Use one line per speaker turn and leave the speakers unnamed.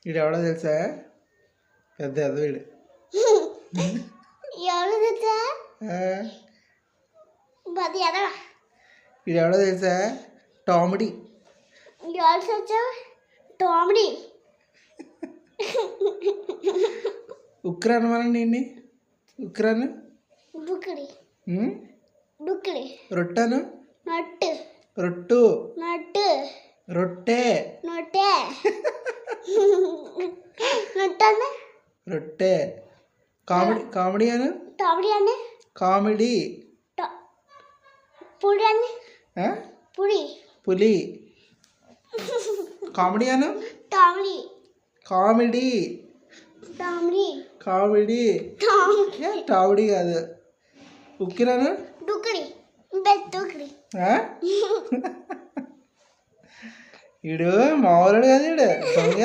వీడు ఎవడో తెలుసా? పెద్ద వీడు
ఎవరు తెలుసా?
వీడు ఎవడో తెలుసా? టామిడీ.
ఎవరు తెలుసా? టామిడీ.
ఉక్రాన్ అనండి నిన్ను. ఉక్రాన్
డుక్కడి డుక్కడి.
రొట్టెను
నట్టు
రొట్టు
నట్టు
రొట్టె
నొట్టె నొట్టండి
రొట్టె. కామెడీ కామెడీ అను.
టామిడీ అండి.
కామెడీ.
పుడి అండి. పుడి
పులి. కామెడీ అను.
టామిడీ
కామెడీ.
టామిడీ
కామెడీ. టామిడీ కాదు. ఉక్కిరాను
డుక్కడి బెత్తుక్కడి.
వీడు మామూలుడు కాదు, వీడు దొంగ.